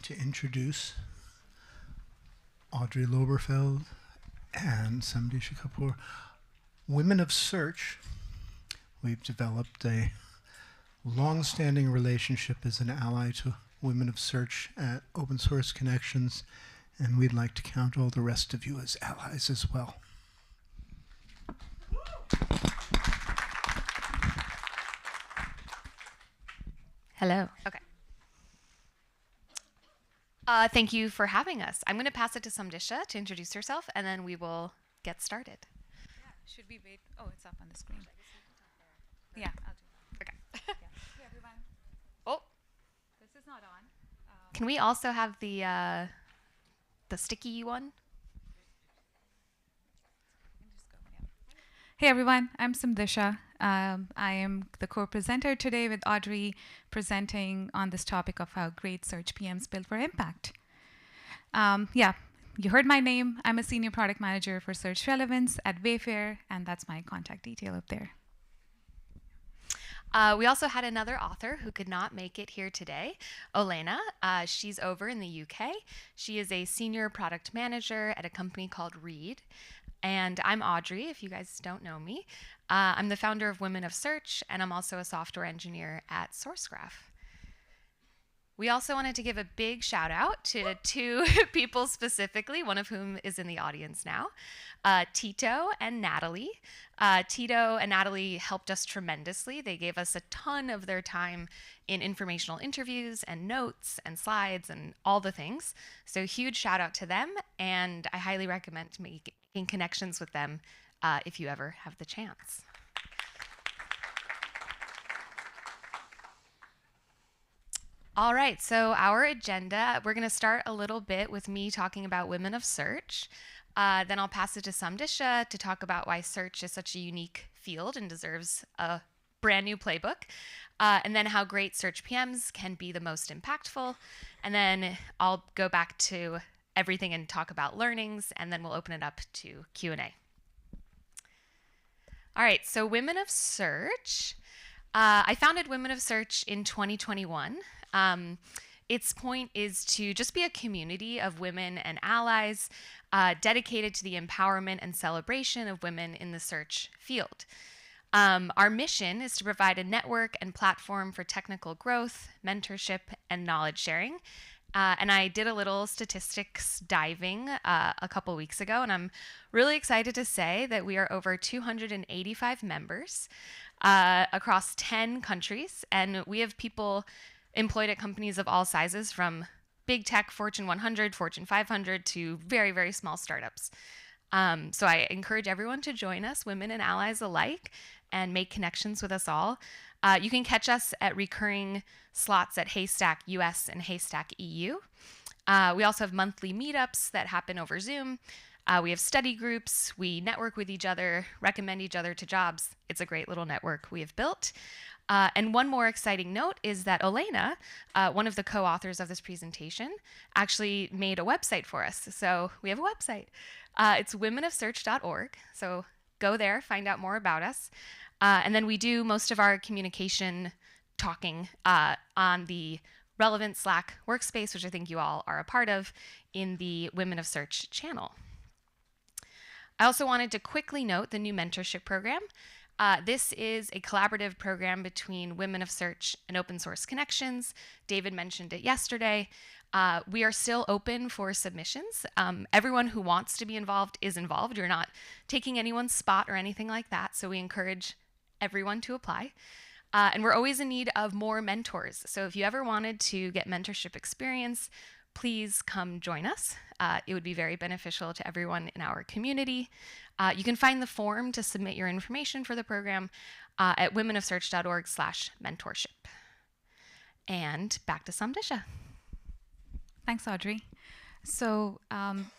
to introduce Audrey Lorberfeld and Samdisha Kapoor. Women of Search, we've developed a long-standing relationship as an ally to Women of Search at Open Source Connections, and we'd like to count all the rest of you as allies as well. Hello. Okay. Thank you for having us. I'm going to pass it to Samdisha to introduce herself, and then we will get started. Yeah. Should we wait? Oh, it's up on the screen. Yeah, I'll do that. Okay. Yeah. Hey, everyone. Oh, This is not on. can we also have the sticky one? We can just go, yeah. Hey, everyone. I'm Samdisha. I am the co-presenter today with Audrey, presenting on this topic of how great search PMs build for impact. Yeah, you heard my name. I'm a senior product manager for search relevance at Wayfair, and that's my contact detail up there. We also had another author who could not make it here today, Olena. She's over in the UK. She is a senior product manager at a company called Reed. And I'm Audrey, if you guys don't know me. I'm the founder of Women of Search, and I'm also a software engineer at SourceGraph. We also wanted to give a big shout out to two people specifically, one of whom is in the audience now, Tito and Natalie. Tito and Natalie helped us tremendously. They gave us a ton of their time in informational interviews and notes and slides and all the things. So huge shout out to them, and I highly recommend making connections with them if you ever have the chance. All right, so our agenda, we're going to start a little bit with me talking about Women of Search. Then I'll pass it to Samdisha to talk about why search is such a unique field and deserves a brand new playbook. And then how great search PMs can be the most impactful. And then I'll go back to everything and talk about learnings, and then we'll open it up to Q&A. All right, so Women of Search. I founded Women of Search in 2021. Its point is to just be a community of women and allies dedicated to the empowerment and celebration of women in the search field. Our mission is to provide a network and platform for technical growth, mentorship, and knowledge sharing. And I did a little statistics diving a couple weeks ago, and I'm really excited to say that we are over 285 members across 10 countries, and we have people employed at companies of all sizes, from big tech, Fortune 100, Fortune 500, to very, very small startups. So I encourage everyone to join us, women and allies alike, and make connections with us all. You can catch us at recurring slots at Haystack US and Haystack EU. We also have monthly meetups that happen over Zoom. We have study groups. We network with each other, recommend each other to jobs. It's a great little network we have built. And one more exciting note is that Olena, one of the co-authors of this presentation, actually made a website for us. So we have a website. It's womenofsearch.org. So go there, find out more about us. And then we do most of our communication talking on the relevant Slack workspace, which I think you all are a part of, in the Women of Search channel. I also wanted to quickly note the new mentorship program. This is a collaborative program between Women of Search and Open Source Connections. David mentioned it yesterday. We are still open for submissions. Everyone who wants to be involved is involved. You're not taking anyone's spot or anything like that, so we encourage everyone to apply. And we're always in need of more mentors. So if you ever wanted to get mentorship experience, please come join us. It would be very beneficial to everyone in our community. You can find the form to submit your information for the program at womenofsearch.org/mentorship. And back to Samdisha. Thanks, Audrey. So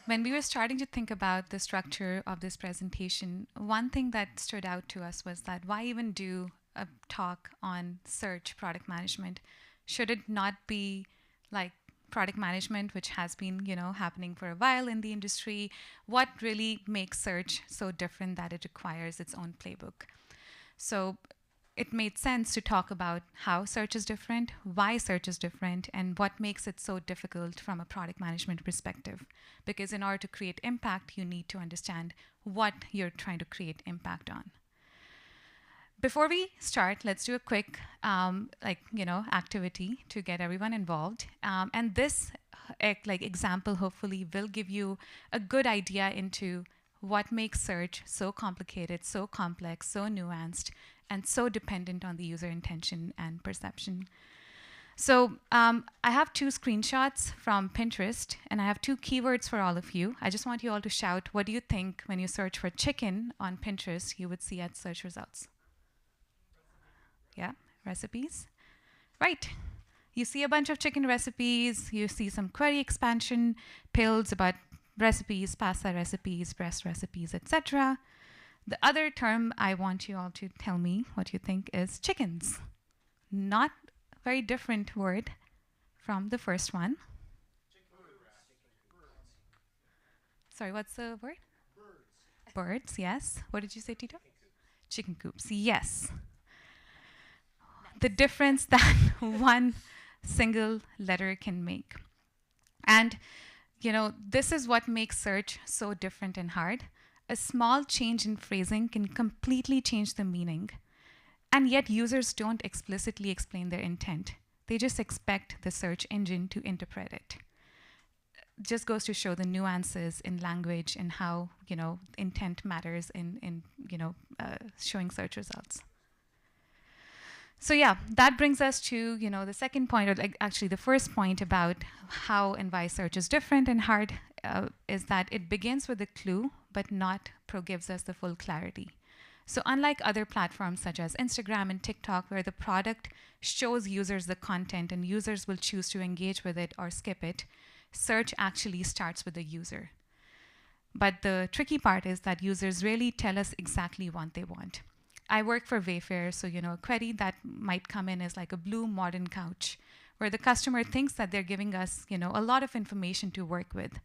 when we were starting to think about the structure of this presentation, one thing that stood out to us was that why even do a talk on search product management? Should it not be like product management, which has been, happening for a while in the industry? What really makes search so different that it requires its own playbook? So it made sense to talk about how search is different, why search is different, and what makes it so difficult from a product management perspective. Because in order to create impact, you need to understand what you're trying to create impact on. Before we start, let's do a quick activity to get everyone involved. And this example hopefully will give you a good idea into what makes search so complicated, so complex, so nuanced, and so dependent on the user intention and perception. So I have 2 screenshots from Pinterest, and I have 2 keywords for all of you. I just want you all to shout, what do you think when you search for chicken on Pinterest you would see at search results? Yeah, recipes. Right. You see a bunch of chicken recipes, you see some query expansion, pills about recipes, pasta recipes, breast recipes, etc. The other term I want you all to tell me what you think is chickens. Not very different word from the first one. Sorry, what's the word? Birds, yes. What did you say, Tito? Chicken coops, yes. The difference that one single letter can make. And, this is what makes search so different and hard. A small change in phrasing can completely change the meaning. And yet users don't explicitly explain their intent. They just expect the search engine to interpret it. Just goes to show the nuances in language and how, intent matters in showing search results. So yeah, that brings us to, the second point, or actually the first point about how and why search is different and hard, is that it begins with a clue, but not gives us the full clarity. So unlike other platforms such as Instagram and TikTok, where the product shows users the content and users will choose to engage with it or skip it, search actually starts with the user. But the tricky part is that users really tell us exactly what they want. I work for Wayfair, so a query that might come in is like a blue modern couch, where the customer thinks that they're giving us a lot of information to work with,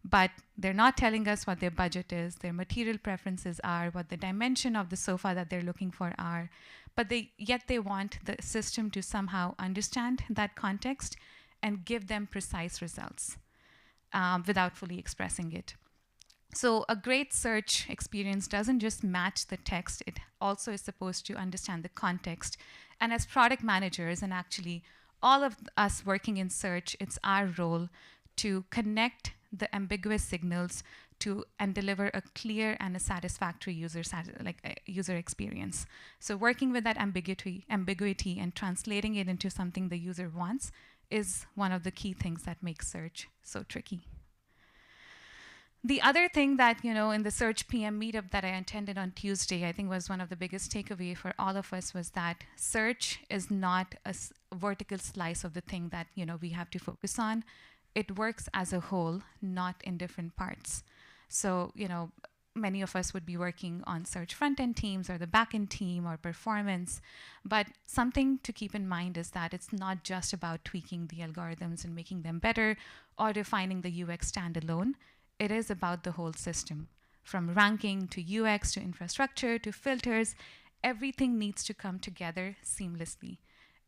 but they're not telling us what their budget is, their material preferences are, what the dimension of the sofa that they're looking for are, but yet they want the system to somehow understand that context and give them precise results without fully expressing it. So a great search experience doesn't just match the text, it also is supposed to understand the context. And as product managers, and actually all of us working in search, it's our role to connect the ambiguous signals and deliver a clear and a satisfactory user experience. So working with that ambiguity and translating it into something the user wants is one of the key things that makes search so tricky. The other thing that, in the Search PM meetup that I attended on Tuesday, I think was one of the biggest takeaway for all of us was that search is not a vertical slice of the thing that, we have to focus on. It works as a whole, not in different parts. So, many of us would be working on search front-end teams or the back-end team or performance. But something to keep in mind is that it's not just about tweaking the algorithms and making them better or defining the UX standalone. It is about the whole system. From ranking to UX to infrastructure to filters, everything needs to come together seamlessly.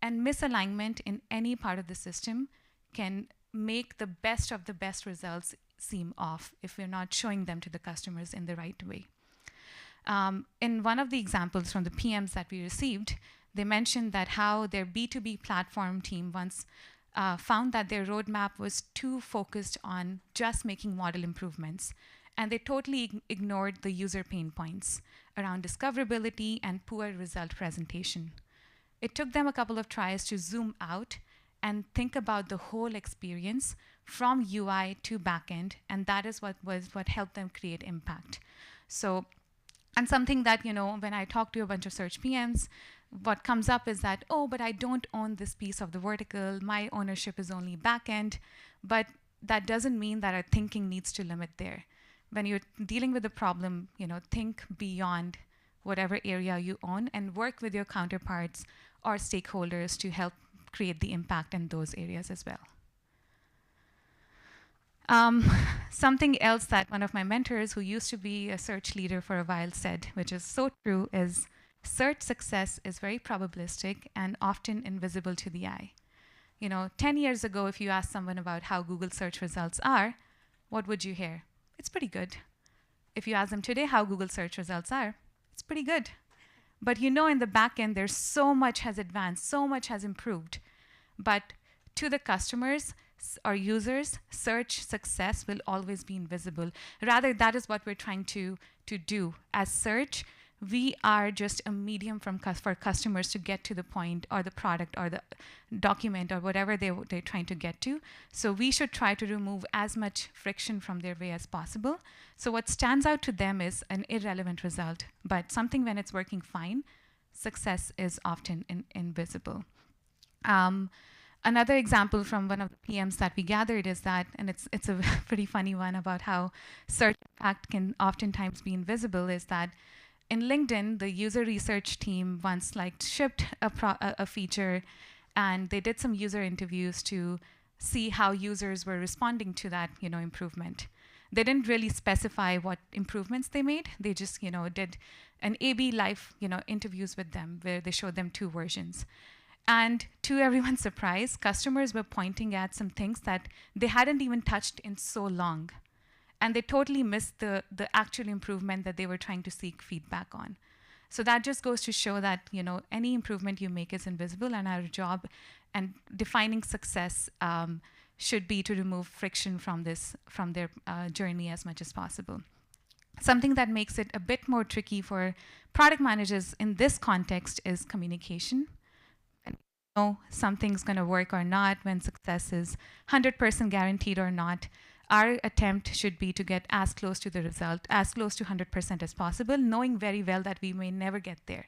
And misalignment in any part of the system can make the best of the best results seem off if we're not showing them to the customers in the right way. In one of the examples from the PMs that we received, they mentioned that how their B2B platform team once found that their roadmap was too focused on just making model improvements. And they totally ignored the user pain points around discoverability and poor result presentation. It took them a couple of tries to zoom out and think about the whole experience from UI to backend, and that is what helped them create impact. So, and something that, when I talk to a bunch of search PMs, what comes up is that, oh, but I don't own this piece of the vertical. My ownership is only backend. But that doesn't mean that our thinking needs to limit there. When you're dealing with a problem, think beyond whatever area you own and work with your counterparts or stakeholders to help create the impact in those areas as well. Something else that one of my mentors, who used to be a search leader for a while, said, which is so true, is search success is very probabilistic and often invisible to the eye. 10 years ago, if you asked someone about how Google search results are, what would you hear? It's pretty good. If you ask them today how Google search results are, it's pretty good. But in the back end, there's so much has advanced, so much has improved. But to the customers or users, search success will always be invisible. Rather, that is what we're trying to do. As search, we are just a medium for customers to get to the point or the product or the document or whatever they're trying to get to. So we should try to remove as much friction from their way as possible. So what stands out to them is an irrelevant result, but something when it's working fine, success is often invisible. Another example from one of the PMs that we gathered is that, and it's a pretty funny one about how search impact can oftentimes be invisible, is that in LinkedIn, the user research team once shipped a feature, and they did some user interviews to see how users were responding to that improvement. They didn't really specify what improvements they made. They just did an A/B live interviews with them where they showed them 2 versions. And to everyone's surprise, customers were pointing at some things that they hadn't even touched in so long. And they totally missed the actual improvement that they were trying to seek feedback on. So that just goes to show that any improvement you make is invisible, and our job and defining success should be to remove friction from their journey as much as possible. Something that makes it a bit more tricky for product managers in this context is communication. Something's going to work or not, when success is 100% guaranteed or not. Our attempt should be to get as close to the result, as close to 100% as possible, knowing very well that we may never get there.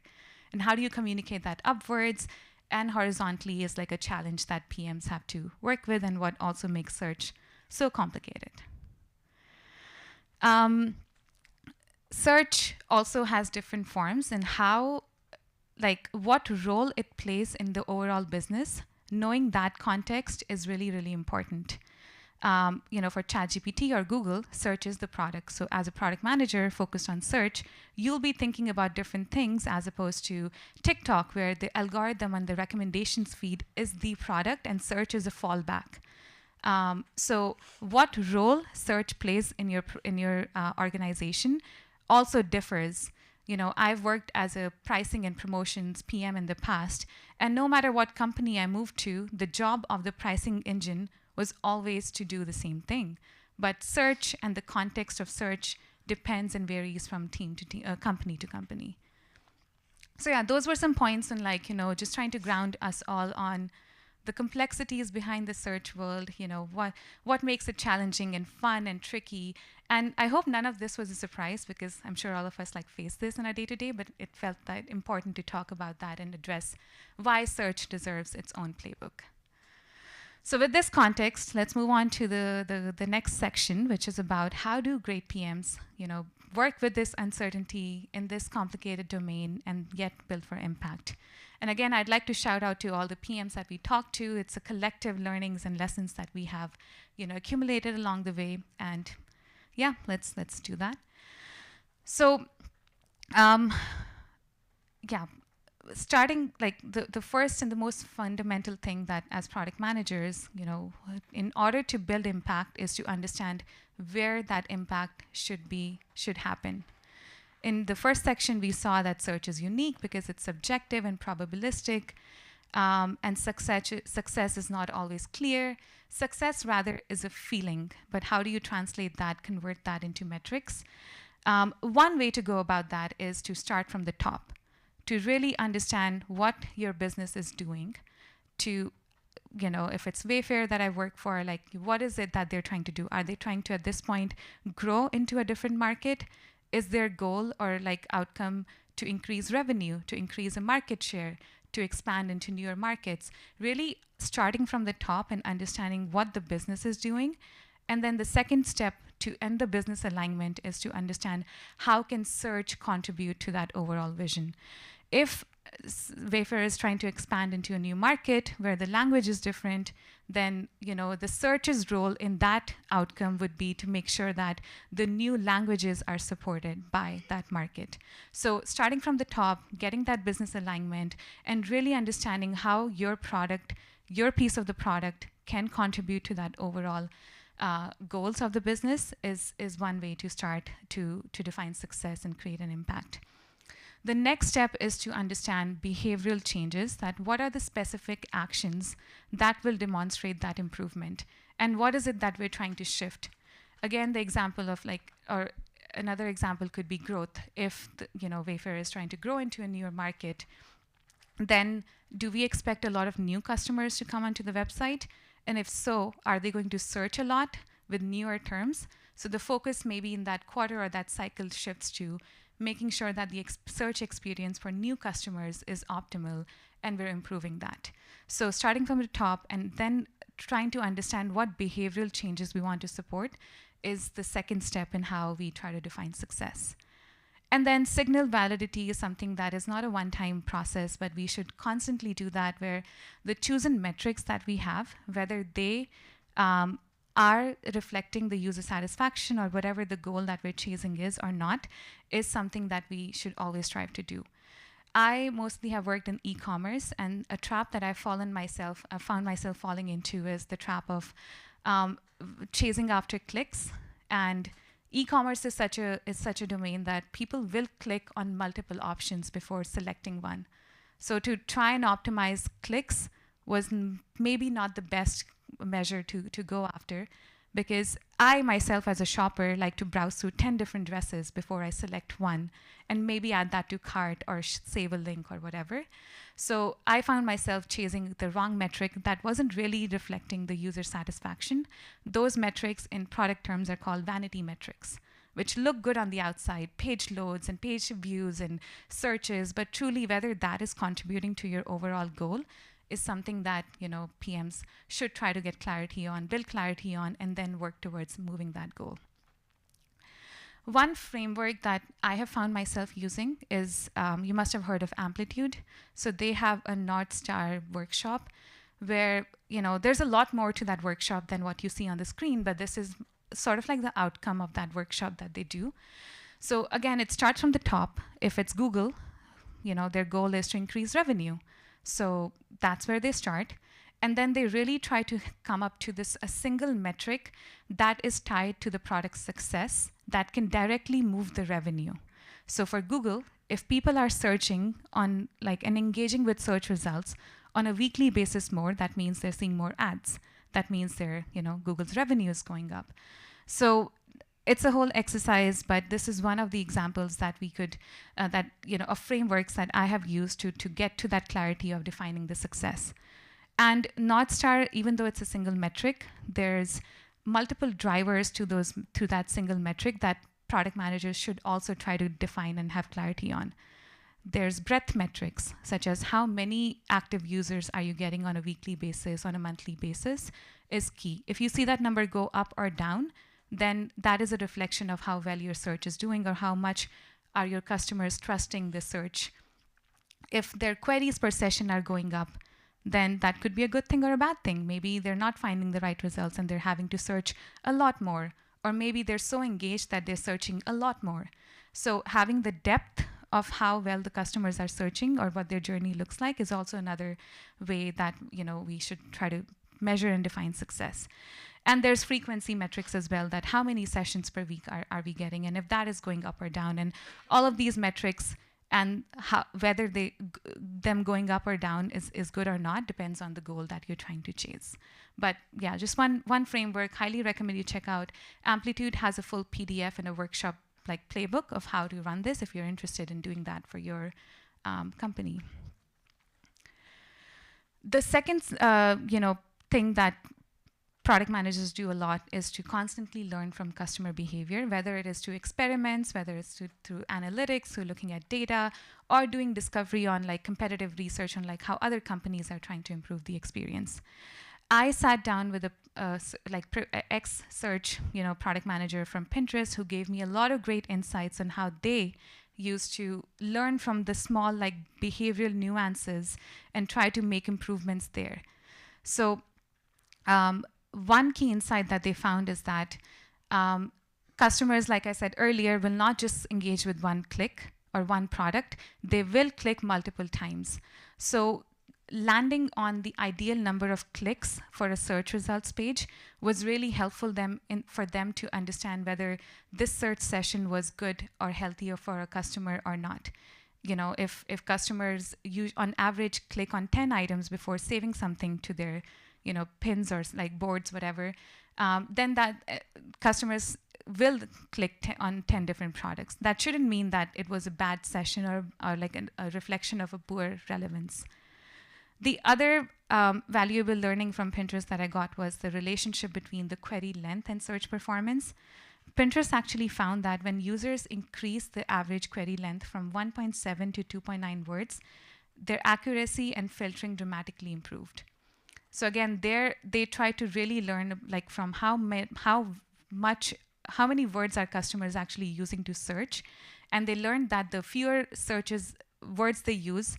And how do you communicate that upwards and horizontally is like a challenge that PMs have to work with, and what also makes search so complicated. Search also has different forms, and what role it plays in the overall business. Knowing that context is really, really important. For ChatGPT or Google, search is the product. So as a product manager focused on search, you'll be thinking about different things as opposed to TikTok, where the algorithm and the recommendations feed is the product and search is a fallback. So what role search plays in your organization also differs. I've worked as a pricing and promotions PM in the past, and no matter what company I moved to, the job of the pricing engine was always to do the same thing. But search and the context of search depends and varies from team to team, company to company. So yeah, those were some points on just trying to ground us all on the complexities behind the search world, what makes it challenging and fun and tricky. And I hope none of this was a surprise, because I'm sure all of us face this in our day-to-day, but it felt that important to talk about that and address why search deserves its own playbook. So with this context, let's move on to the next section, which is about how do great PMs, work with this uncertainty in this complicated domain and yet build for impact. And again, I'd like to shout out to all the PMs that we talked to. It's a collective learnings and lessons that we have, accumulated along the way. And yeah, let's do that. So, starting the first and the most fundamental thing that as product managers, in order to build impact is to understand where that impact should happen. In the first section, we saw that search is unique because it's subjective and probabilistic, and success is not always clear. Success rather is a feeling, but how do you translate that, convert that into metrics? One way to go about that is to start from the top, to really understand what your business is doing, to, if it's Wayfair that I work for, what is it that they're trying to do? Are they trying to, at this point, grow into a different market? Is their goal or outcome to increase revenue, to increase a market share, to expand into newer markets? Really starting from the top and understanding what the business is doing. And then the second step to end the business alignment is to understand how can search contribute to that overall vision. If Wayfair is trying to expand into a new market where the language is different, then the search's role in that outcome would be to make sure that the new languages are supported by that market. So starting from the top, getting that business alignment, and really understanding how your product, your piece of the product, can contribute to that overall goals of the business is one way to start to define success and create an impact. The next step is to understand behavioral changes, that what are the specific actions that will demonstrate that improvement, and what is it that we're trying to shift. Again, the example of or another example could be growth. If Wayfair is trying to grow into a newer market, then do we expect a lot of new customers to come onto the website? And if so, are they going to search a lot with newer terms? So the focus maybe in that quarter or that cycle shifts to making sure that the search experience for new customers is optimal, and we're improving that. So starting from the top and then trying to understand what behavioral changes we want to support is the second step in how we try to define success. And then signal validity is something that is not a one-time process, but we should constantly do that, where the chosen metrics that we have, whether they are reflecting the user satisfaction or whatever the goal that we're chasing is or not, is something that we should always strive to do. I mostly have worked in e-commerce, and a trap that I found myself falling into is the trap of chasing after clicks. And e-commerce is such a domain that people will click on multiple options before selecting one. So to try and optimize clicks was maybe not the best measure to go after, because I myself as a shopper like to browse through 10 different dresses before I select one and maybe add that to cart or save a link or whatever. So I found myself chasing the wrong metric that wasn't really reflecting the user satisfaction. Those metrics in product terms are called vanity metrics, which look good on the outside, page loads and page views and searches, but truly whether that is contributing to your overall goal is something that PMs should try to get clarity on, build clarity on, and then work towards moving that goal. One framework that I have found myself using is, you must have heard of Amplitude. So they have a North Star workshop where there's a lot more to that workshop than what you see on the screen, but this is sort of like the outcome of that workshop that they do. So again, it starts from the top. If it's Google, their goal is to increase revenue. So that's where they start. And then they really try to come up to a single metric that is tied to the product's success that can directly move the revenue. So for Google, if people are searching on and engaging with search results on a weekly basis more, that means they're seeing more ads. That means Google's revenue is going up. So it's a whole exercise, but this is one of the examples that we could, of frameworks that I have used to get to that clarity of defining the success. And North Star, even though it's a single metric, there's multiple drivers to that single metric that product managers should also try to define and have clarity on. There's breadth metrics, such as how many active users are you getting on a weekly basis, on a monthly basis, is key. If you see that number go up or down, then that is a reflection of how well your search is doing or how much are your customers trusting the search. If their queries per session are going up, then that could be a good thing or a bad thing. Maybe they're not finding the right results and they're having to search a lot more. Or maybe they're so engaged that they're searching a lot more. So having the depth of how well the customers are searching or what their journey looks like is also another way that we should try to measure and define success. And there's frequency metrics as well, that how many sessions per week are we getting, and if that is going up or down. And all of these metrics and whether them going up or down is good or not depends on the goal that you're trying to chase. But yeah, just one framework. Highly recommend you check out. Amplitude has a full PDF and a workshop playbook of how to run this if you're interested in doing that for your company. The second thing that product managers do a lot is to constantly learn from customer behavior, whether it is through experiments, whether it's through analytics, through looking at data, or doing discovery on competitive research on how other companies are trying to improve the experience. I sat down with a ex-search product manager from Pinterest who gave me a lot of great insights on how they used to learn from the small like behavioral nuances and try to make improvements there. So one key insight that they found is that customers, like I said earlier, will not just engage with one click or one product, they will click multiple times. So landing on the ideal number of clicks for a search results page was really helpful for them to understand whether this search session was good or healthier for a customer or not. If customers on average click on 10 items before saving something to their pins or like boards, whatever, then that customers will click on 10 different products. That shouldn't mean that it was a bad session or like a reflection of a poor relevance. The other valuable learning from Pinterest that I got was the relationship between the query length and search performance. Pinterest actually found that when users increased the average query length from 1.7 to 2.9 words, their accuracy and filtering dramatically improved. So again, they try to really learn like from how many words are customers actually using to search, and they learned that the fewer words they use,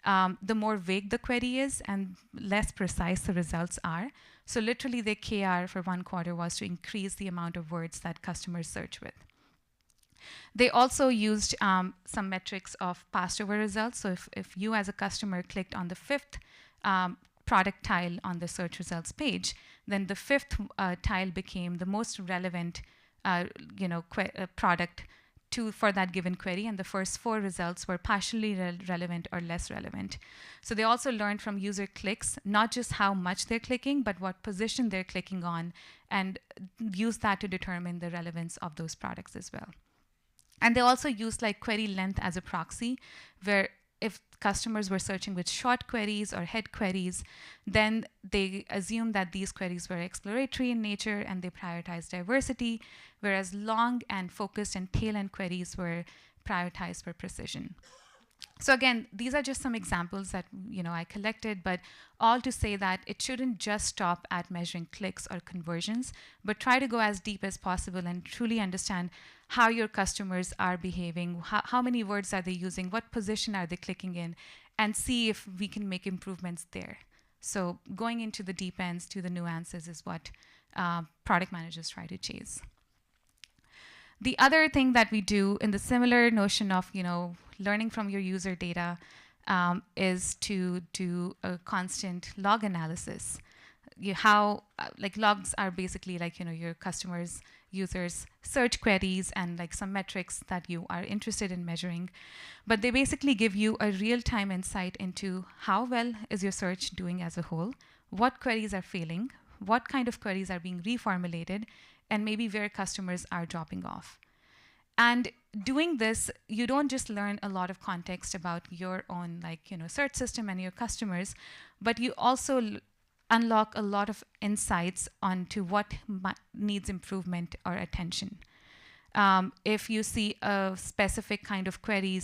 the more vague the query is and less precise the results are. So literally the KR for 1 quarter was to increase the amount of words that customers search with. They also used some metrics of passed over results. So if you as a customer clicked on the 5th product tile on the search results page, then the 5th tile became the most relevant product for that given query, and the first 4 results were partially relevant or less relevant. So they also learned from user clicks, not just how much they're clicking, but what position they're clicking on, and use that to determine the relevance of those products as well. And they also used like query length as a proxy, where if customers were searching with short queries or head queries, then they assumed that these queries were exploratory in nature and they prioritized diversity, whereas long and focused and tail-end queries were prioritized for precision. So again, these are just some examples that I collected, but all to say that it shouldn't just stop at measuring clicks or conversions, but try to go as deep as possible and truly understand how your customers are behaving, how many words are they using, what position are they clicking in, and see if we can make improvements there. So going into the deep ends, to the nuances, is what product managers try to chase. The other thing that we do in the similar notion of learning from your user data is to do a constant log analysis. Logs are basically like your customers, users' search queries and like some metrics that you are interested in measuring, but they basically give you a real-time insight into how well is your search doing as a whole, what queries are failing, what kind of queries are being reformulated, and maybe where customers are dropping off. And doing this, you don't just learn a lot of context about your own search system and your customers, but you also unlock a lot of insights onto what needs improvement or attention. If you see a specific kind of query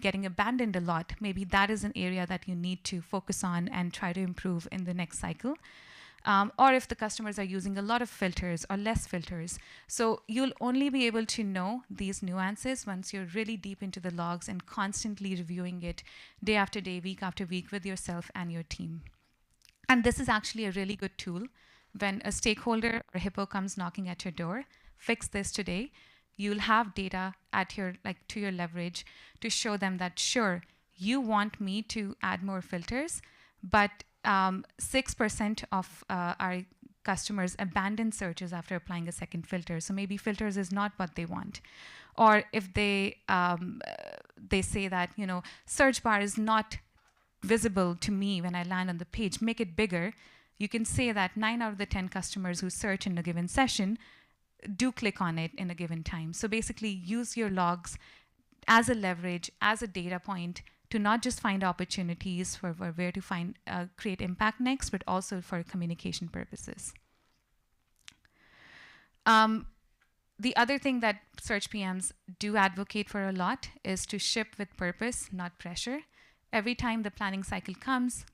getting abandoned a lot, maybe that is an area that you need to focus on and try to improve in the next cycle. Or if the customers are using a lot of filters or less filters. So you'll only be able to know these nuances once you're really deep into the logs and constantly reviewing it day after day, week after week with yourself and your team. And this is actually a really good tool. When a stakeholder or hippo comes knocking at your door, fix this today. You'll have data at your to your leverage to show them that, sure, you want me to add more filters, but 6% of our customers abandon searches after applying a second filter. So maybe filters is not what they want. Or if they say that search bar is not visible to me when I land on the page, make it bigger. You can say that 9 out of the 10 customers who search in a given session do click on it in a given time. So basically use your logs as a leverage, as a data point, to not just find opportunities for where to create impact next, but also for communication purposes. The other thing that search PMs do advocate for a lot is to ship with purpose, not pressure. Every time the planning cycle comes,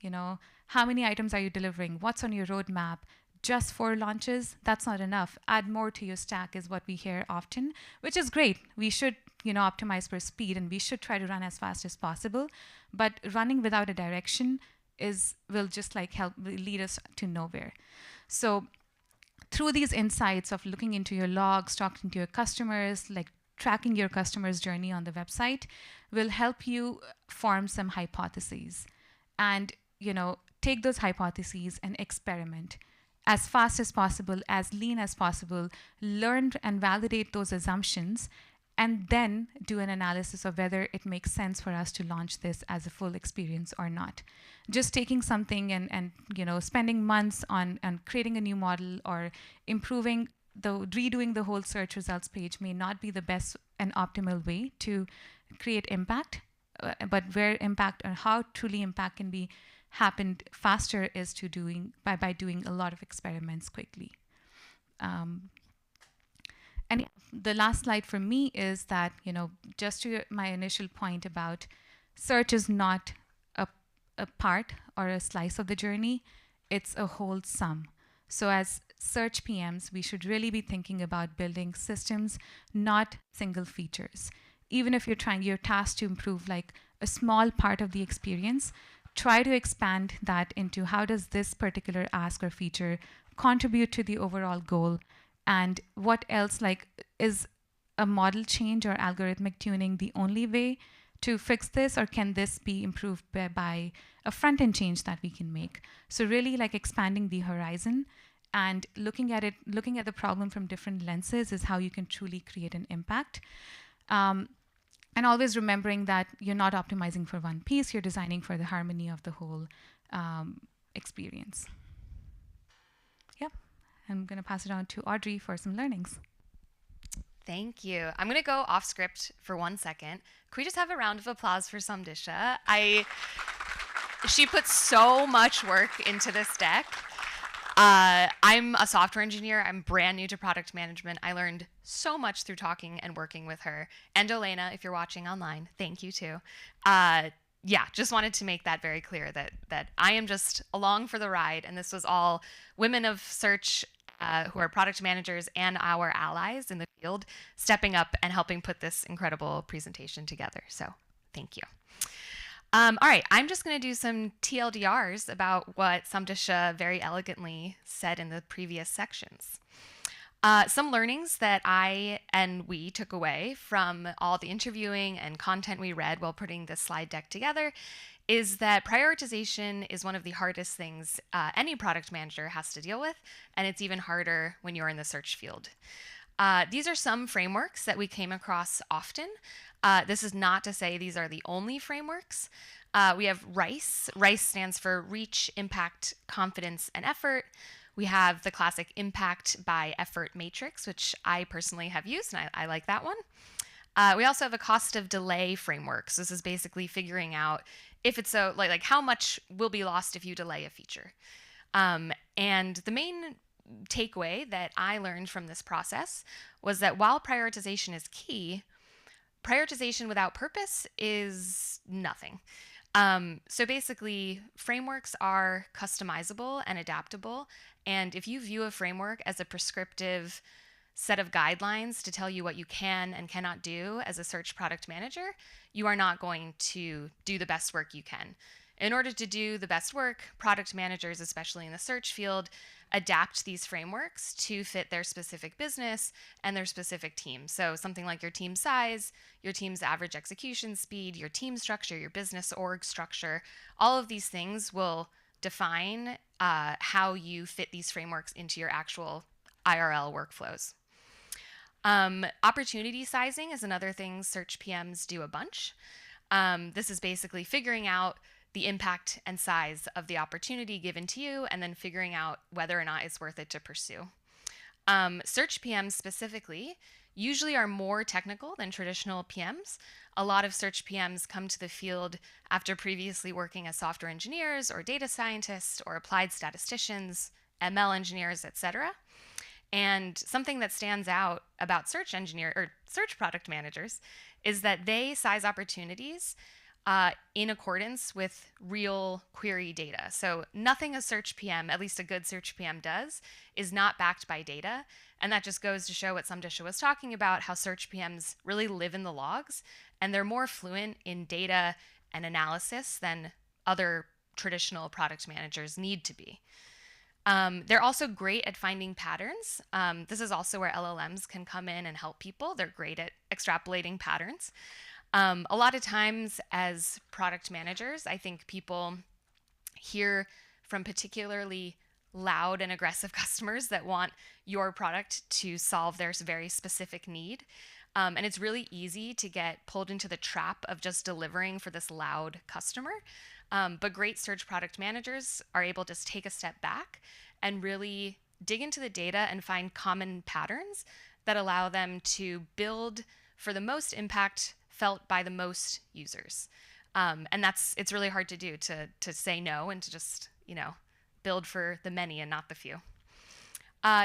how many items are you delivering? What's on your roadmap? just 4 launches, that's not enough. Add more to your stack is what we hear often, which is great. We should, optimize for speed, and we should try to run as fast as possible. But running without a direction will just lead us to nowhere. So through these insights of looking into your logs, talking to your customers, tracking your customer's journey on the website, will help you form some hypotheses. And, take those hypotheses and experiment as fast as possible, as lean as possible, learn and validate those assumptions, and then do an analysis of whether it makes sense for us to launch this as a full experience or not. Just taking something and spending months on creating a new model or redoing the whole search results page may not be the best and optimal way to create impact. But where impact, or how truly impact can be happened faster, is by doing a lot of experiments quickly. And the last slide for me is that, just to my initial point about search is not a part or a slice of the journey, it's a whole sum. So as search PMs, we should really be thinking about building systems, not single features. Even if you're tasked to improve a small part of the experience, try to expand that into how does this particular ask or feature contribute to the overall goal, and what else, is a model change or algorithmic tuning the only way to fix this, or can this be improved by a front-end change that we can make? So really expanding the horizon and looking at the problem from different lenses is how you can truly create an impact. And always remembering that you're not optimizing for one piece, you're designing for the harmony of the whole experience. Yep. I'm going to pass it on to Audrey for some learnings. Thank you. I'm going to go off script for 1 second. Can we just have a round of applause for Samdisha? She put so much work into this deck. I'm a software engineer. I'm brand new to product management. I learned so much through talking and working with her. And Elena, if you're watching online, thank you too. Just wanted to make that very clear that I am just along for the ride. And this was all women of search who are product managers and our allies in the field stepping up and helping put this incredible presentation together. So thank you. All right, I'm just going to do some TLDRs about what Samdisha very elegantly said in the previous sections. Some learnings that I and we took away from all the interviewing and content we read while putting this slide deck together is that prioritization is one of the hardest things any product manager has to deal with, and it's even harder when you're in the search field. These are some frameworks that we came across often. This is not to say these are the only frameworks. We have RICE. RICE stands for Reach, Impact, Confidence, and Effort. We have the classic Impact by Effort matrix, which I personally have used, and I like that one. We also have a cost of delay framework. So this is basically figuring out if it's like how much will be lost if you delay a feature. And the main takeaway that I learned from this process was that while prioritization is key, prioritization without purpose is nothing. So basically, frameworks are customizable and adaptable. And if you view a framework as a prescriptive set of guidelines to tell you what you can and cannot do as a search product manager, you are not going to do the best work you can. In order to do the best work, product managers, especially in the search field, adapt these frameworks to fit their specific business and their specific team. So something like your team size, your team's average execution speed, your team structure, your business org structure, all of these things will define how you fit these frameworks into your actual IRL workflows. Opportunity sizing is another thing search PMs do a bunch. This is basically figuring out the impact and size of the opportunity given to you, and then figuring out whether or not it's worth it to pursue. Search PMs specifically usually are more technical than traditional PMs. A lot of search PMs come to the field after previously working as software engineers or data scientists or applied statisticians, ML engineers, etc. And something that stands out about search product managers is that they size opportunities in accordance with real query data. So nothing a search PM, at least a good search PM does, is not backed by data. And that just goes to show what Samdisha was talking about, how search PMs really live in the logs, and they're more fluent in data and analysis than other traditional product managers need to be. They're also great at finding patterns. This is also where LLMs can come in and help people. They're great at extrapolating patterns. A lot of times as product managers, I think people hear from particularly loud and aggressive customers that want your product to solve their very specific need. And it's really easy to get pulled into the trap of just delivering for this loud customer. But great search product managers are able to take a step back and really dig into the data and find common patterns that allow them to build for the most impact felt by the most users. And it's really hard to do, to say no and to just, build for the many and not the few.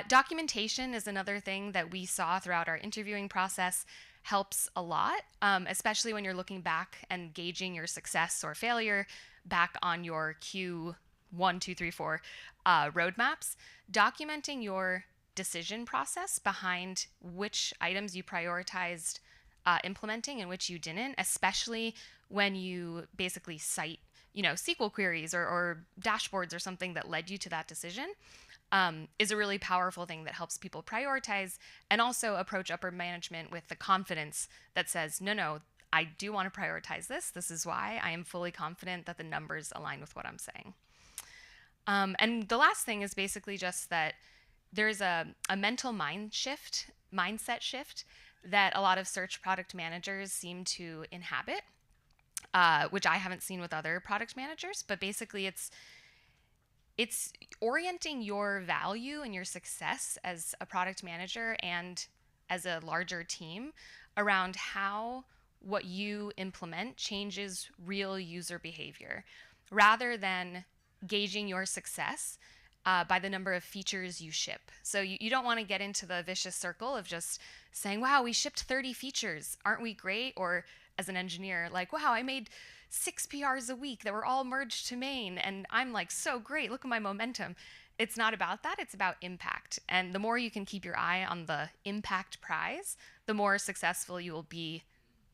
Documentation is another thing that we saw throughout our interviewing process helps a lot, especially when you're looking back and gauging your success or failure back on your Q1, 2, 3, 4 roadmaps. Documenting your decision process behind which items you prioritized implementing and which you didn't, especially when you basically cite, SQL queries or dashboards or something that led you to that decision, is a really powerful thing that helps people prioritize and also approach upper management with the confidence that says, no, I do want to prioritize this. This is why I am fully confident that the numbers align with what I'm saying. And the last thing is basically just that there's a mental mindset shift that a lot of search product managers seem to inhabit, which I haven't seen with other product managers, but basically it's orienting your value and your success as a product manager and as a larger team around how what you implement changes real user behavior, rather than gauging your success by the number of features you ship. So you don't want to get into the vicious circle of just saying, wow, we shipped 30 features. Aren't we great? Or as an engineer, like, wow, I made 6 PRs a week that were all merged to main. And I'm like, so great. Look at my momentum. It's not about that. It's about impact. And the more you can keep your eye on the impact prize, the more successful you will be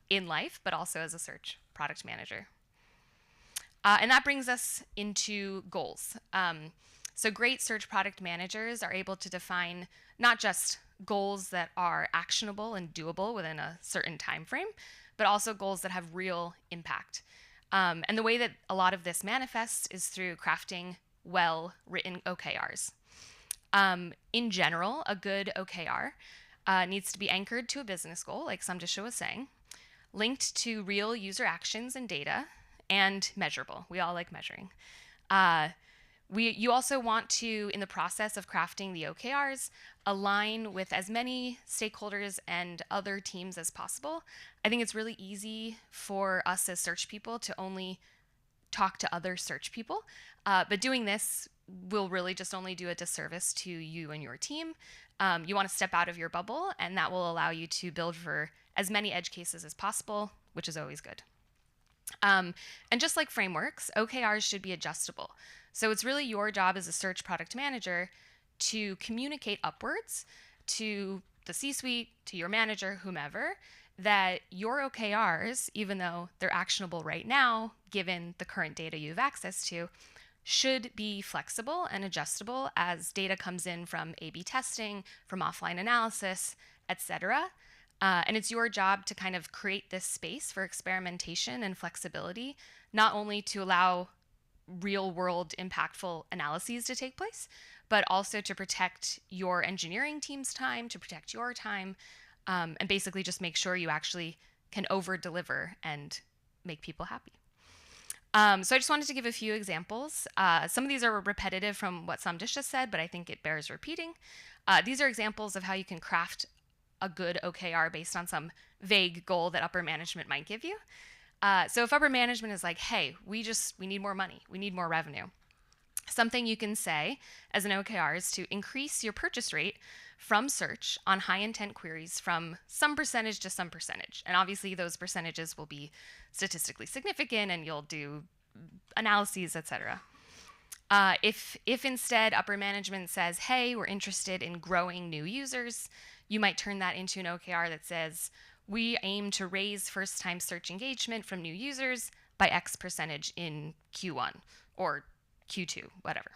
in life, but also as a search product manager. And that brings us into goals. So great search product managers are able to define not just goals that are actionable and doable within a certain time frame, but also goals that have real impact. And the way that a lot of this manifests is through crafting well-written OKRs. In general, a good OKR needs to be anchored to a business goal, like Samdisha was saying, linked to real user actions and data, and measurable. We all like measuring. You also want to, in the process of crafting the OKRs, align with as many stakeholders and other teams as possible. I think it's really easy for us as search people to only talk to other search people, but doing this will really just only do a disservice to you and your team. You want to step out of your bubble, and that will allow you to build for as many edge cases as possible, which is always good. And just like frameworks, OKRs should be adjustable. So it's really your job as a search product manager to communicate upwards to the C-suite, to your manager, whomever, that your OKRs, even though they're actionable right now, given the current data you have access to, should be flexible and adjustable as data comes in from A/B testing, from offline analysis, etc. And it's your job to kind of create this space for experimentation and flexibility, not only to allow real world impactful analyses to take place, but also to protect your engineering team's time, to protect your time, and basically just make sure you actually can over deliver and make people happy. So I just wanted to give a few examples. Some of these are repetitive from what Samdisha said, but I think it bears repeating. These are examples of how you can craft a good OKR based on some vague goal that upper management might give you. So if upper management is like, hey, we need more money, we need more revenue. Something you can say as an OKR is to increase your purchase rate from search on high intent queries from some percentage to some percentage. And obviously those percentages will be statistically significant and you'll do analyses, etc. If instead upper management says, hey, we're interested in growing new users, you might turn that into an OKR that says, we aim to raise first-time search engagement from new users by X percentage in Q1 or Q2, whatever.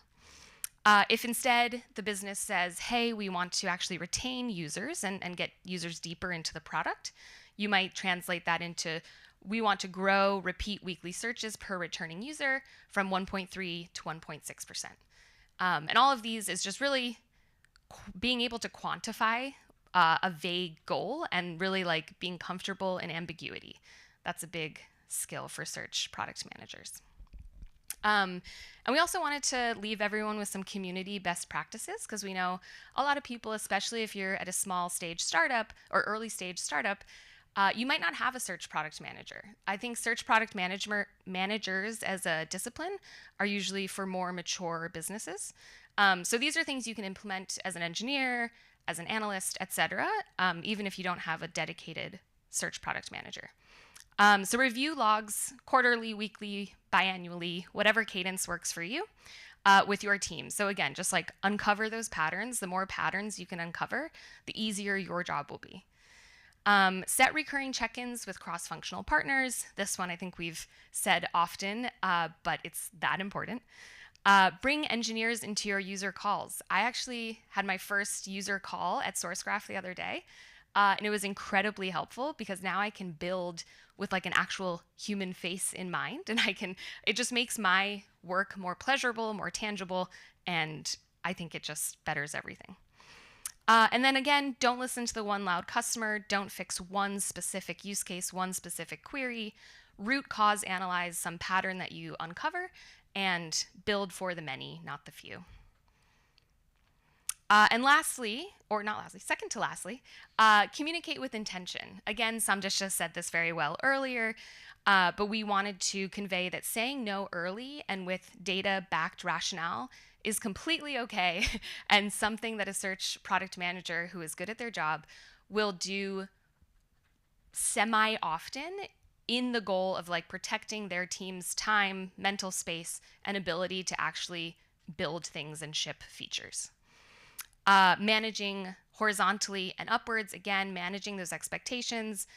If instead the business says, hey, we want to actually retain users and get users deeper into the product, you might translate that into, we want to grow repeat weekly searches per returning user from 1.3 to 1.6%. And all of these is just really being able to quantify a vague goal and really like being comfortable in ambiguity. That's a big skill for search product managers. And we also wanted to leave everyone with some community best practices because we know a lot of people, especially if you're at a small stage startup or early stage startup, you might not have a search product manager. I think search product managers as a discipline are usually for more mature businesses. So these are things you can implement as an engineer, as an analyst, etc., even if you don't have a dedicated search product manager. So review logs quarterly, weekly, biannually, whatever cadence works for you with your team. So again, just like uncover those patterns. The more patterns you can uncover, the easier your job will be. Set recurring check-ins with cross-functional partners. This one I think we've said often, but it's that important. Bring engineers into your user calls. I actually had my first user call at SourceGraph the other day, and it was incredibly helpful because now I can build with like an actual human face in mind, and it just makes my work more pleasurable, more tangible, and I think it just betters everything. And then again, don't listen to the one loud customer. Don't fix one specific use case, one specific query. Root cause analyze some pattern that you uncover and build for the many, not the few. And lastly, or not lastly, second to lastly, communicate with intention. Again, Samdisha said this very well earlier, but we wanted to convey that saying no early and with data-backed rationale is completely okay and something that a search product manager who is good at their job will do semi-often in the goal of like protecting their team's time, mental space, and ability to actually build things and ship features. Managing horizontally and upwards, again, managing those expectations,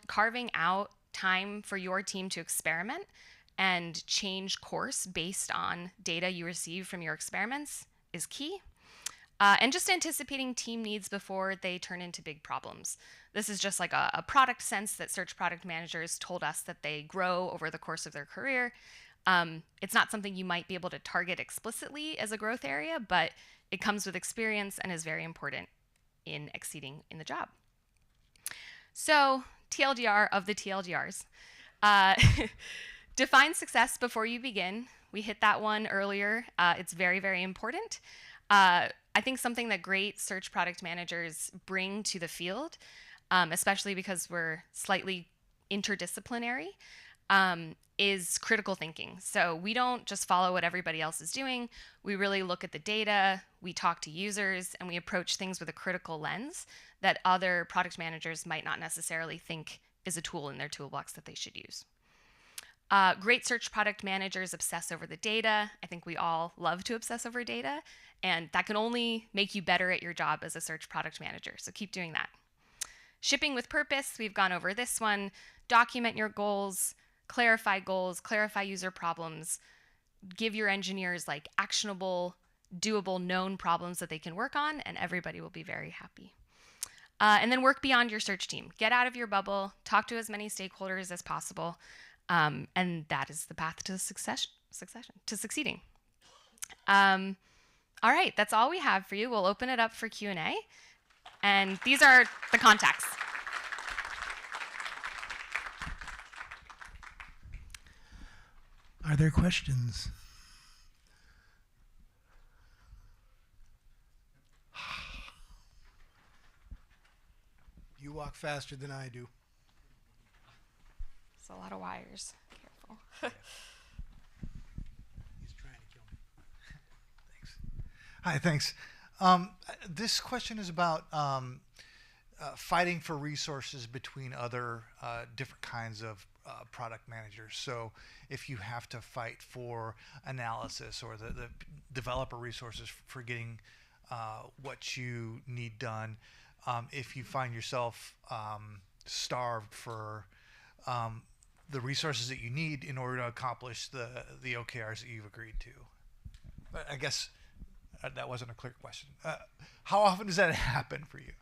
carving out time for your team to experiment and change course based on data you receive from your experiments is key. And just anticipating team needs before they turn into big problems. This is just like a product sense that search product managers told us that they grow over the course of their career. It's not something you might be able to target explicitly as a growth area, but it comes with experience and is very important in exceeding in the job. So TLDR of the TLDRs. Define success before you begin. We hit that one earlier. It's very, very important. I think something that great search product managers bring to the field, especially because we're slightly interdisciplinary, is critical thinking. So we don't just follow what everybody else is doing. We really look at the data, we talk to users, and we approach things with a critical lens that other product managers might not necessarily think is a tool in their toolbox that they should use. Great search product managers obsess over the data. I think we all love to obsess over data, and that can only make you better at your job as a search product manager. So keep doing that. Shipping with purpose, we've gone over this one. Document your goals, clarify user problems, give your engineers like actionable, doable, known problems that they can work on, and everybody will be very happy. And then work beyond your search team. Get out of your bubble, talk to as many stakeholders as possible, and that is the path to succeeding. All right, that's all we have for you. We'll open it up for Q&A, and these are the contacts. Are there questions? You walk faster than I do. It's a lot of wires. Careful. He's trying to kill me. Hi, thanks. This question is about fighting for resources between other different kinds of product managers. So if you have to fight for analysis or the developer resources for getting what you need done, if you find yourself starved for the resources that you need in order to accomplish the OKRs that you've agreed to. But I guess that wasn't a clear question. How often does that happen for you?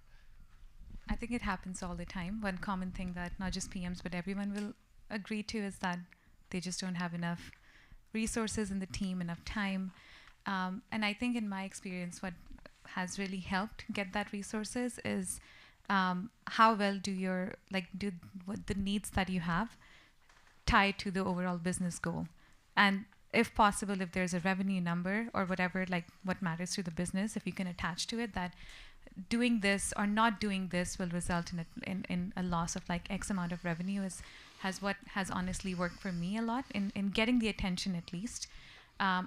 I think it happens all the time. One common thing that not just PMs but everyone will agree to is that they just don't have enough resources in the team, enough time. And I think in my experience, what has really helped get that resources is how well do what the needs that you have tie to the overall business goal. And if possible, if there's a revenue number or whatever, like what matters to the business, if you can attach to it that doing this or not doing this will result in a loss of like X amount of revenue has honestly worked for me a lot in getting the attention at least.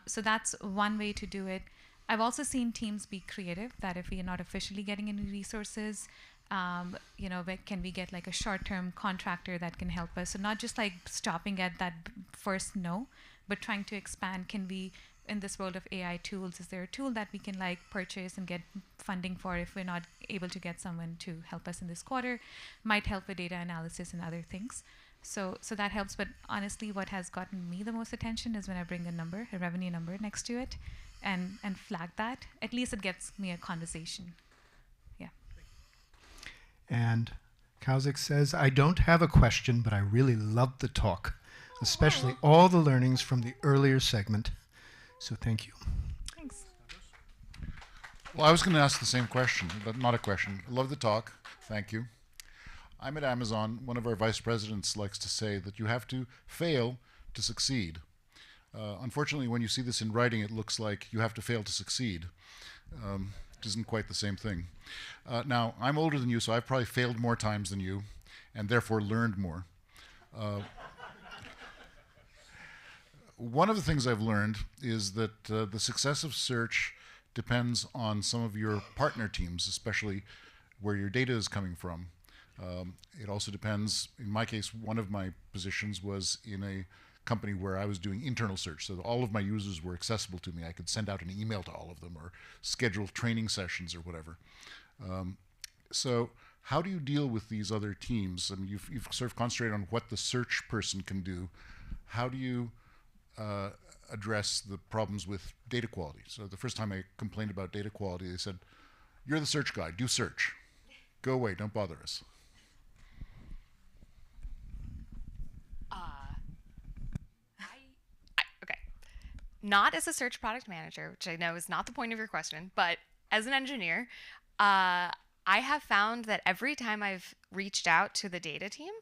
So that's one way to do it. I've also seen teams be creative that if we are not officially getting any resources, can we get like a short-term contractor that can help us? So not just like stopping at that first no, but trying to expand. Can we, in this world of AI tools, is there a tool that we can like purchase and get funding for if we're not able to get someone to help us in this quarter? Might help with data analysis and other things. So that helps. But honestly, what has gotten me the most attention is when I bring a revenue number next to it and flag that. At least it gets me a conversation. Yeah. And Kauzik says, I don't have a question, but I really loved the talk, especially all the learnings from the earlier segment. So thank you. Thanks. Well, I was going to ask the same question, but not a question. Love the talk. Thank you. I'm at Amazon. One of our vice presidents likes to say that you have to fail to succeed. Unfortunately, when you see this in writing, it looks like you have to fail to succeed. It isn't quite the same thing. Now, I'm older than you, so I've probably failed more times than you, and therefore learned more. One of the things I've learned is that the success of search depends on some of your partner teams, especially where your data is coming from. It also depends, in my case, one of my positions was in a company where I was doing internal search, so that all of my users were accessible to me. I could send out an email to all of them or schedule training sessions or whatever. So how do you deal with these other teams? I mean, you've sort of concentrated on what the search person can do. How do you address the problems with data quality? So the first time I complained about data quality, they said, you're the search guy, do search. Go away, don't bother us. Okay. Not as a search product manager, which I know is not the point of your question, but as an engineer, I have found that every time I've reached out to the data team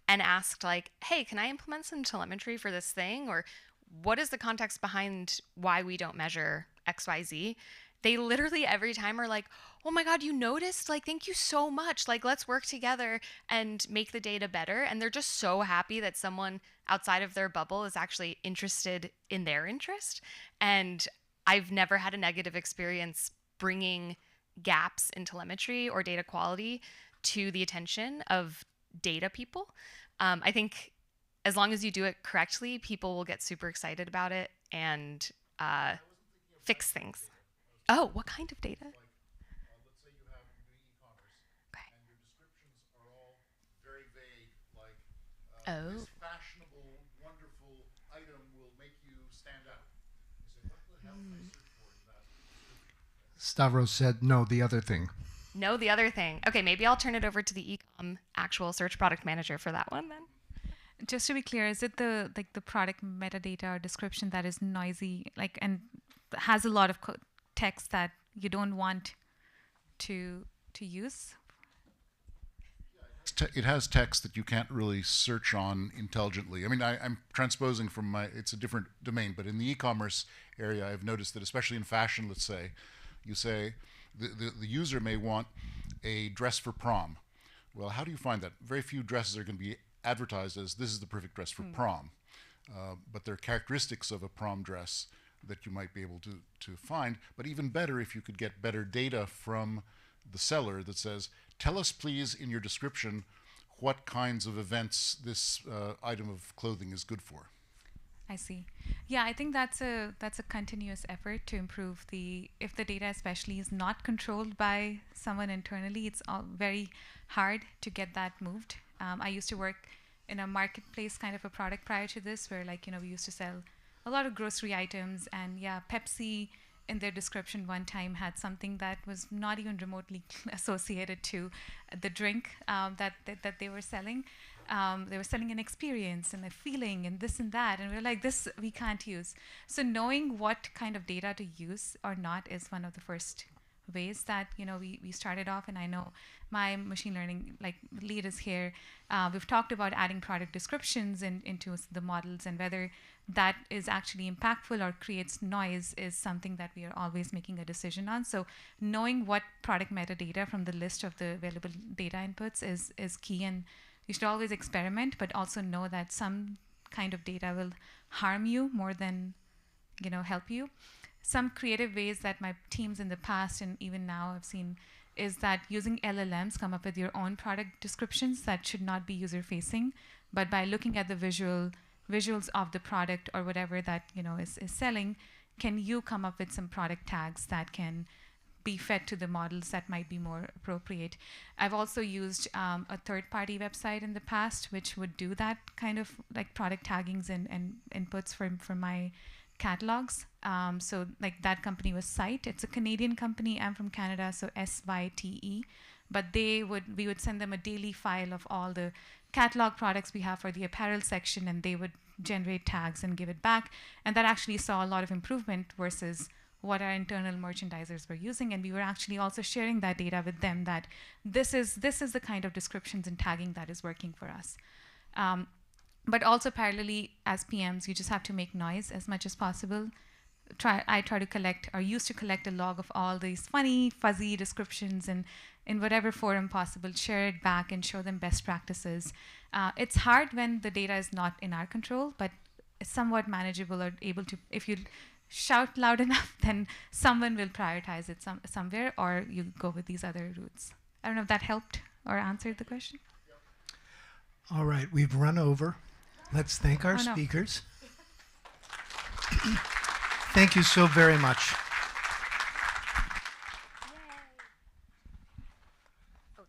and asked like, hey, can I implement some telemetry for this thing? Or what is the context behind why we don't measure XYZ? They literally every time are like, oh my God, you noticed? Like, thank you so much. Like, let's work together and make the data better. And they're just so happy that someone outside of their bubble is actually interested in their interest. And I've never had a negative experience bringing gaps in telemetry or data quality to the attention of data people. I think as long as you do it correctly, people will get super excited about it and fix things. Oh, what kind of data? Let's say you're doing e-commerce, Okay. and your descriptions are all very vague, like Oh. this fashionable, wonderful item will make you stand out. You say, what the hell can I search for in that description? Stavros said, no, the other thing. No, the other thing. Okay, maybe I'll turn it over to the ecom actual search product manager for that one then. Just to be clear, is it the product metadata or description that is noisy, and has a lot of text that you don't want to use? It has text that you can't really search on intelligently. I mean, I'm transposing from it's a different domain, but in the e-commerce area, I've noticed that especially in fashion, let's say, you say the user may want a dress for prom. Well, how do you find that? Very few dresses are going to be advertised as this is the perfect dress for prom. But there are characteristics of a prom dress that you might be able to find, but even better if you could get better data from the seller that says, tell us please in your description what kinds of events this item of clothing is good for. I see. Yeah, I think that's a continuous effort to improve if the data especially is not controlled by someone internally, it's very hard to get that moved. I used to work in a marketplace kind of a product prior to this, where we used to sell a lot of grocery items, and Pepsi in their description one time had something that was not even remotely associated to the drink that they were selling. They were selling an experience and a feeling and this and that, and we were like, this we can't use. So knowing what kind of data to use or not is one of the first ways that we started off. And I know my machine learning lead is here. We've talked about adding product descriptions into the models, and whether that is actually impactful or creates noise is something that we are always making a decision on. So knowing what product metadata from the list of the available data inputs is key, and you should always experiment, but also know that some kind of data will harm you more than help you. Some creative ways that my teams in the past and even now have seen is that using LLMs come up with your own product descriptions that should not be user-facing, but by looking at the visuals of the product or whatever that is selling, can you come up with some product tags that can be fed to the models that might be more appropriate. I've also used a third-party website in the past, which would do that kind of product taggings and inputs for my catalogs. So that company was Site. It's a Canadian company. I'm from Canada, so SYTE. But we would send them a daily file of all the catalog products we have for the apparel section, and they would generate tags and give it back. And that actually saw a lot of improvement versus what our internal merchandisers were using. And we were actually also sharing that data with them, that this is the kind of descriptions and tagging that is working for us. But also parallelly, as PMs, you just have to make noise as much as possible. I try to collect, or used to collect, a log of all these funny, fuzzy descriptions, and in whatever forum possible, share it back and show them best practices. It's hard when the data is not in our control, but it's somewhat manageable, or able to, if you shout loud enough, then someone will prioritize it somewhere, or you go with these other routes. I don't know if that helped or answered the question. All right, we've run over. Let's thank our Oh, no. speakers. Thank you so very much.